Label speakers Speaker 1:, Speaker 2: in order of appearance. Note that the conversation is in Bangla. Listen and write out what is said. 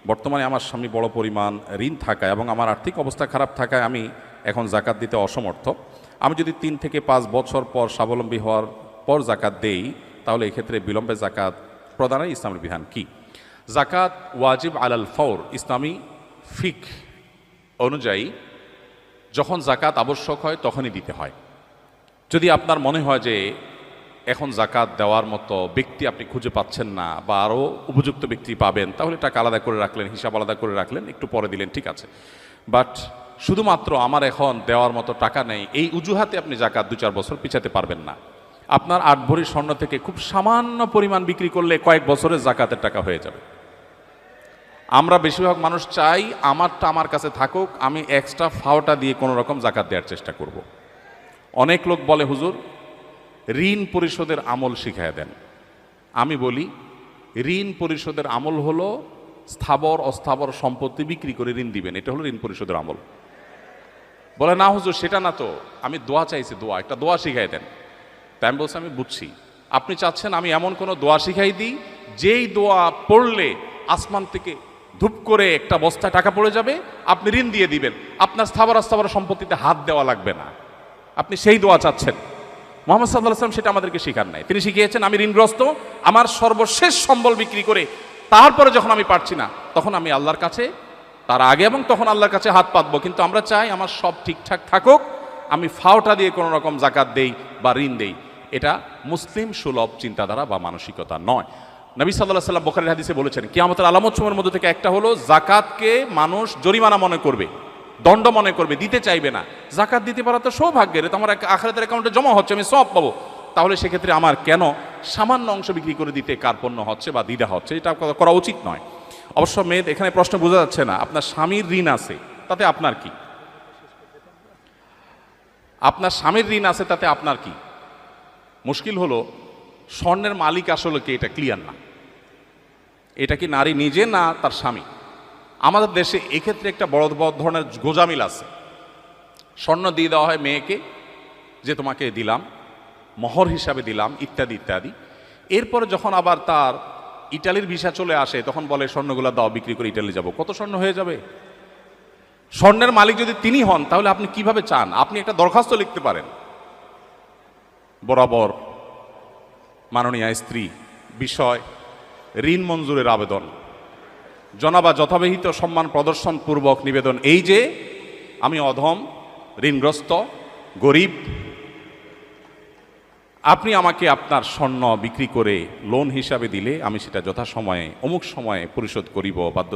Speaker 1: বর্তমানে আমার সামনে বড় পরিমাণ ঋণ থাকায় এবং আমার আর্থিক অবস্থা খারাপ থাকায় আমি এখন জাকাত দিতে অসমর্থ। আমি যদি 3 থেকে 5 বছর পর স্বাবলম্বী হওয়ার পর জাকাত দেই, তাহলে এক্ষেত্রে বিলম্বে জাকাত প্রদানের ইসলামের বিধান কি? জাকাত ওয়াজিব আলাল ফওর ইসলামী ফিক অনুযায়ী যখন জাকাত আবশ্যক হয় তখনই দিতে হয়। যদি আপনার মনে হয় যে এখন জাকাত দেওয়ার মতো ব্যক্তি আপনি খুঁজে পাচ্ছেন না বা আরও উপযুক্ত ব্যক্তি পাবেন, তাহলে টাকা আলাদা করে রাখলেন, হিসাব আলাদা করে রাখলেন, একটু পরে দিলেন, ঠিক আছে। বাট শুধুমাত্র আমার এখন দেওয়ার মতো টাকা নেই, এই অজুহাতে আপনি জাকাত 2-4 বছর পিছাতে পারবেন না। আপনার 8 ভরি স্বর্ণ থেকে খুব সামান্য পরিমাণ বিক্রি করলে কয়েক বছরের জাকাতের টাকা হয়ে যাবে। আমরা বেশিরভাগ মানুষ চাই আমারটা আমার কাছে থাকুক, আমি এক্সট্রা ফাওটা দিয়ে কোনো রকম জাকাত দেওয়ার চেষ্টা করব। অনেক লোক বলে হুজুর ঋণ পরিশোধের আমল শিখায় দেন। আমি বলি ঋণ পরিশোধের আমল হলো স্থাবর অস্থাবর সম্পত্তি বিক্রি করে ঋণ দিবেন, এটা হলো ঋণ পরিশোধের আমল। বলে না হুজুর সেটা না তো, আমি দোয়া চাইছি, দোয়া একটা দোয়া শিখাই দেন। তাই আমি বলছি আমি বুঝছি, আপনি চাচ্ছেন আমি এমন কোনো দোয়া শিখাই দিই যেই দোয়া পড়লে আসমান থেকে ধূপ করে একটা বস্তায় টাকা পড়ে যাবে, আপনি ঋণ দিয়ে দিবেন, আপনার স্থাবর অস্থাবর সম্পত্তিতে হাত দেওয়া লাগবে না। আপনি সেই দোয়া চাচ্ছেন। মুহাম্মদ সাল্লাল্লাহু আলাইহি ওয়াসাল্লাম সেটা আমাদেরকে শিখান নাই। তিনি শিখিয়েছেন আমি ঋণগ্রস্ত, আমার সর্বশেষ সম্বল বিক্রি করে তারপরে যখন আমি পারছি না তখন আমি আল্লাহর কাছে, তার আগে এবং তখন আল্লাহর কাছে হাত পাতবো। কিন্তু আমরা চাই আমার সব ঠিকঠাক থাকুক, আমি ফাওটা দিয়ে কোনো রকম জাকাত দেই বা ঋণ দেই। এটা মুসলিম সুলভ চিন্তাধারা বা মানসিকতা নয়। নবী সাল্লাল্লাহু আলাইহি ওয়াসাল্লাম বুখারীর হাদিসে বলেছেন কিয়ামতের আলামতসমূহের মধ্যে থেকে একটা হলো জাকাতকে মানুষ জরিমানা মনে করবে, দণ্ড মনে করবে, দিতে চাইবে না। জাকাত দিতে পারা তো সৌভাগ্যের, তো আমার আখিরাতের অ্যাকাউন্টে জমা হচ্ছে, আমি সওয়াব পাবো। তাহলে সেক্ষেত্রে আমার কেন সামান্য অংশ বিক্রি করে দিতে কার্পণ্য হচ্ছে বা দ্বিধা হচ্ছে? এটা করা উচিত নয়। অবশ্য মেয়ে এখানে প্রশ্ন বোঝা যাচ্ছে না, আপনার স্বামীর ঋণ আছে তাতে আপনার কি? আপনার স্বামীর ঋণ আছে তাতে আপনার কি? মুশকিল হলো স্বর্ণের মালিক আসলে কি এটা ক্লিয়ার না। এটা কি নারী নিজে না তার স্বামী? আমাদের দেশে এক্ষেত্রে একটা বড় বড় ধরনের গোজামিল আছে। স্বর্ণ দিয়ে দেওয়া হয় মেয়েকে যে তোমাকে দিলাম, মোহর হিসাবে দিলাম, ইত্যাদি ইত্যাদি। এরপরে যখন আবার তার ইটালির ভিসা চলে আসে তখন বলে স্বর্ণগুলো দাও, বিক্রি করে ইটালি যাব। কত স্বর্ণ হয়ে যাবে? স্বর্ণের মালিক যদি তিনি হন তাহলে আপনি কিভাবে চান? আপনি একটা দরখাস্ত লিখতে পারেন, বরাবর মাননীয় স্ত্রী বিষয় ঋণ মঞ্জুরের আবেদন, জনাবা যথাবিহিত সম্মান প্রদর্শন পূর্বক নিবেদন এই যে আমি অধম, ঋণগ্রস্ত, গরিব, আপনি আমাকে আপনার স্বর্ণ বিক্রি করে লোন হিসাবে দিলে আমি সেটা যথাসময়ে অমুক সময়ে পরিশোধ করিব, বাধ্য